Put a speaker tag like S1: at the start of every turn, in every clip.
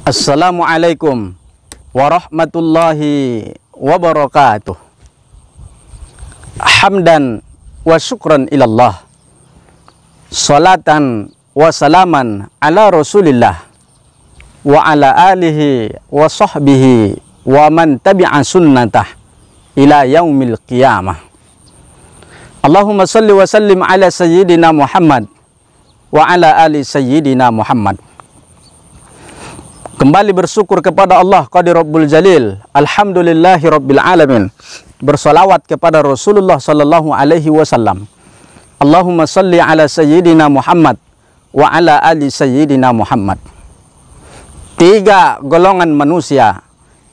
S1: Assalamualaikum warahmatullahi wabarakatuh. Hamdan wa syukran ilallah, salatan wa salaman ala rasulillah wa ala alihi wa sahbihi wa man tabi'a sunnatah ila yaumil qiyamah. Allahumma salli wa sallim ala sayyidina Muhammad wa ala ali sayyidina Muhammad. Kembali bersyukur kepada Allah Qadir Rabbul Jalil, alhamdulillahi rabbil alamin. Bersolawat kepada Rasulullah sallallahu alaihi wasallam. Allahumma salli ala sayyidina Muhammad wa ala ali sayyidina Muhammad. Tiga golongan manusia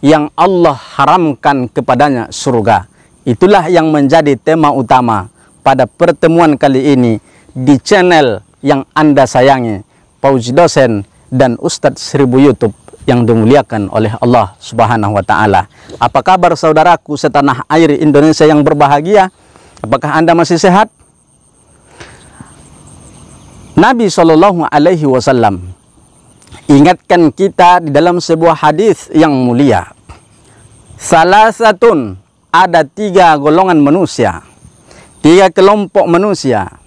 S1: yang Allah haramkan kepadanya surga. Itulah yang menjadi tema utama pada pertemuan kali ini di channel yang Anda sayangi, Fauzi Dosen dan Ustadz 1000 YouTube yang dimuliakan oleh Allah Subhanahu wa Ta'ala. Apa kabar saudaraku setanah air Indonesia yang berbahagia? Apakah Anda masih sehat? Nabi Shallallahu Alaihi Wasallam ingatkan kita di dalam sebuah hadis yang mulia. Salah satun, ada tiga golongan manusia, tiga kelompok manusia.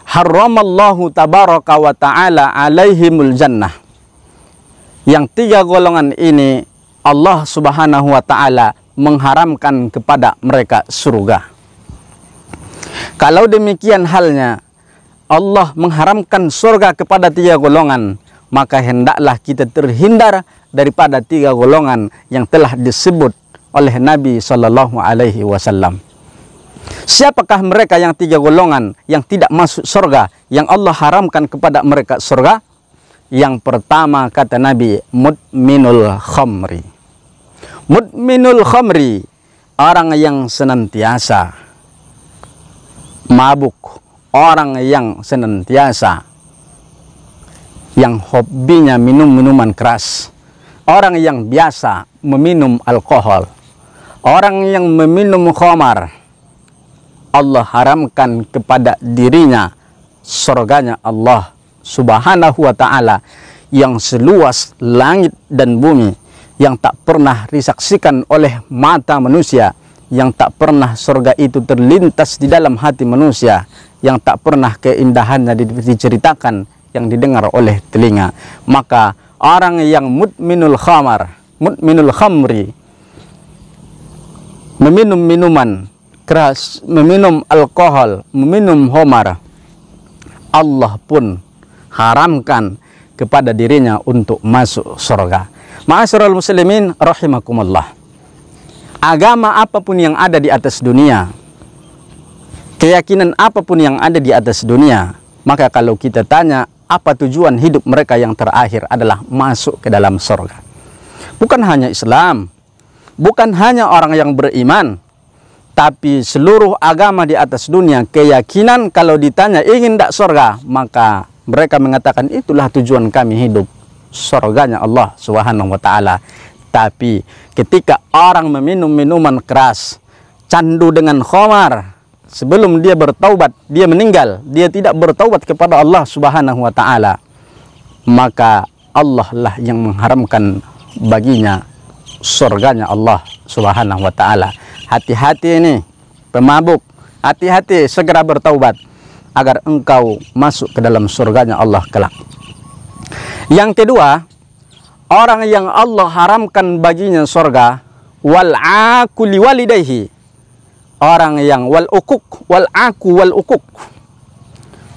S1: Haramallahu tabaraka wa ta'ala alaihimul jannah. Yang tiga golongan ini Allah subhanahu wa ta'ala mengharamkan kepada mereka surga. Kalau demikian halnya Allah mengharamkan surga kepada tiga golongan, maka hendaklah kita terhindar daripada tiga golongan yang telah disebut oleh Nabi Sallallahu Alaihi Wasallam. Siapakah mereka yang tiga golongan yang tidak masuk surga, yang Allah haramkan kepada mereka surga? Yang pertama kata Nabi, mudminul khamri. Mudminul khamri, orang yang senantiasa mabuk, orang yang senantiasa yang hobinya minum minuman keras, orang yang biasa meminum alkohol, orang yang meminum khamar, Allah haramkan kepada dirinya surganya Allah Subhanahu wa Ta'ala yang seluas langit dan bumi, yang tak pernah disaksikan oleh mata manusia, yang tak pernah surga itu terlintas di dalam hati manusia, yang tak pernah keindahannya diceritakan, yang didengar oleh telinga. Maka orang yang mudminul khamri, meminum minuman keras, meminum alkohol, meminum khamar, Allah pun haramkan kepada dirinya untuk masuk surga. Ma'asyiral muslimin rahimakumullah. Agama apapun yang ada di atas dunia, keyakinan apapun yang ada di atas dunia, maka kalau kita tanya apa tujuan hidup mereka yang terakhir adalah masuk ke dalam surga. Bukan hanya Islam, bukan hanya orang yang beriman, tapi seluruh agama di atas dunia, keyakinan kalau ditanya ingin tak surga, maka mereka mengatakan itulah tujuan kami hidup, surganya Allah Subhanahu wa Ta'ala. Tapi ketika orang meminum minuman keras, candu dengan khamar, sebelum dia bertaubat, dia meninggal, dia tidak bertaubat kepada Allah Subhanahu wa Ta'ala, maka Allah lah yang mengharamkan baginya surganya Allah Subhanahu wa Ta'ala. Hati-hati ini pemabuk, hati-hati segera bertaubat agar engkau masuk ke dalam surganya Allah kelak. Yang kedua, orang yang Allah haramkan baginya surga, wal aqu liwalidayhi, orang yang wal ukuk,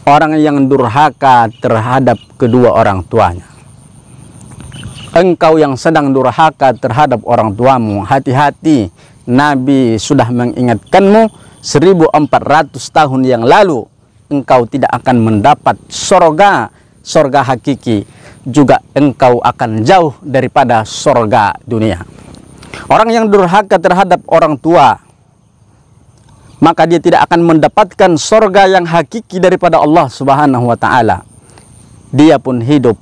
S1: orang yang durhaka terhadap kedua orang tuanya. Engkau yang sedang durhaka terhadap orang tuamu, hati-hati. Nabi sudah mengingatkanmu 1400 tahun yang lalu, engkau tidak akan mendapat surga hakiki, juga engkau akan jauh daripada surga dunia. Orang yang durhaka terhadap orang tua, maka dia tidak akan mendapatkan surga yang hakiki daripada Allah Subhanahu wa Ta'ala. Dia pun hidup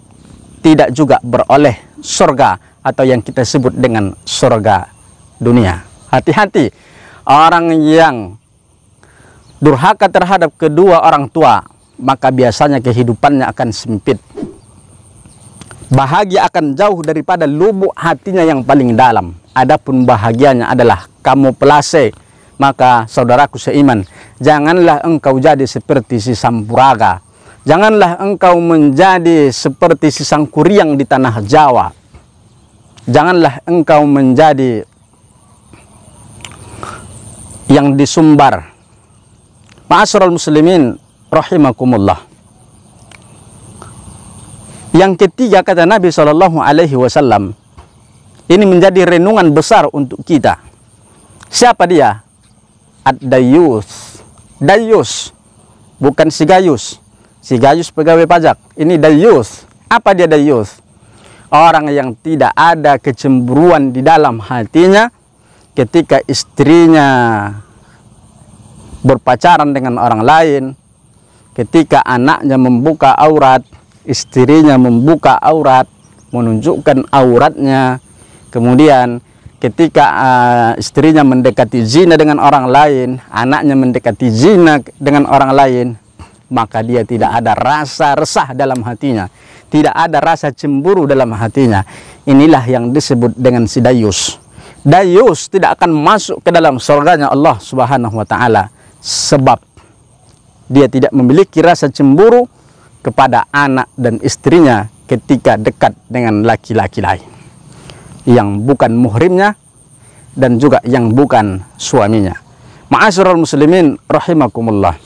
S1: tidak juga beroleh surga atau yang kita sebut dengan surga dunia. Hati-hati, orang yang durhaka terhadap kedua orang tua, maka biasanya kehidupannya akan sempit. bahagia akan jauh daripada lubuk hatinya yang paling dalam. Adapun bahagianya adalah kamuflase. Maka saudaraku seiman, janganlah engkau jadi seperti si Sampuraga. Janganlah engkau menjadi seperti si Sangkuriang di tanah Jawa. Janganlah engkau menjadi yang disumbar. Ma'asyiral muslimin rahimakumullah. Yang ketiga, kata Nabi SAW, ini menjadi renungan besar untuk kita. Siapa dia? Ad-Dayyus. Dayyus, bukan si Gayus. Si Gayus pegawai pajak. Ini Dayyus. Apa dia Dayyus? Orang yang tidak ada kecemburuan di dalam hatinya ketika istrinya berpacaran dengan orang lain, ketika anaknya membuka aurat, istrinya membuka aurat, menunjukkan auratnya. Kemudian ketika istrinya mendekati zina dengan orang lain, anaknya mendekati zina dengan orang lain, maka dia tidak ada rasa resah dalam hatinya, tidak ada rasa cemburu dalam hatinya. Inilah yang disebut dengan si Dayyus. Dayyus tidak akan masuk ke dalam surganya Allah Subhanahu wa Ta'ala, sebab dia tidak memiliki rasa cemburu kepada anak dan istrinya ketika dekat dengan laki-laki lain yang bukan muhrimnya dan juga yang bukan suaminya. Ma'asyiral muslimin rahimakumullah.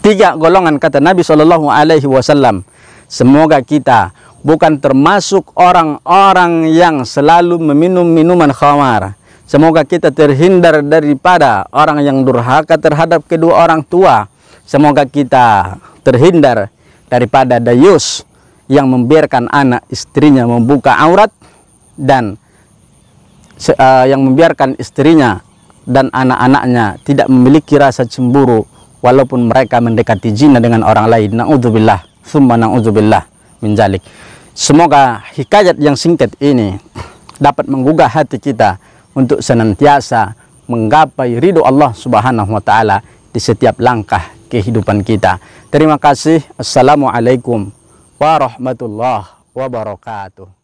S1: 3 golongan, kata Nabi SAW, semoga kita bukan termasuk orang-orang yang selalu meminum minuman khamar. Semoga kita terhindar daripada orang yang durhaka terhadap kedua orang tua. Semoga kita terhindar daripada Dayyus yang membiarkan anak istrinya membuka aurat dan yang membiarkan istrinya dan anak-anaknya tidak memiliki rasa cemburu walaupun mereka mendekati zina dengan orang lain. Na'udzubillah, summa na'udzubillah min dzalik. Semoga hikayat yang singkat ini dapat menggugah hati kita untuk senantiasa menggapai ridho Allah Subhanahu wa Ta'ala di setiap langkah kehidupan kita. Terima kasih. Assalamualaikum warahmatullahi wabarakatuh.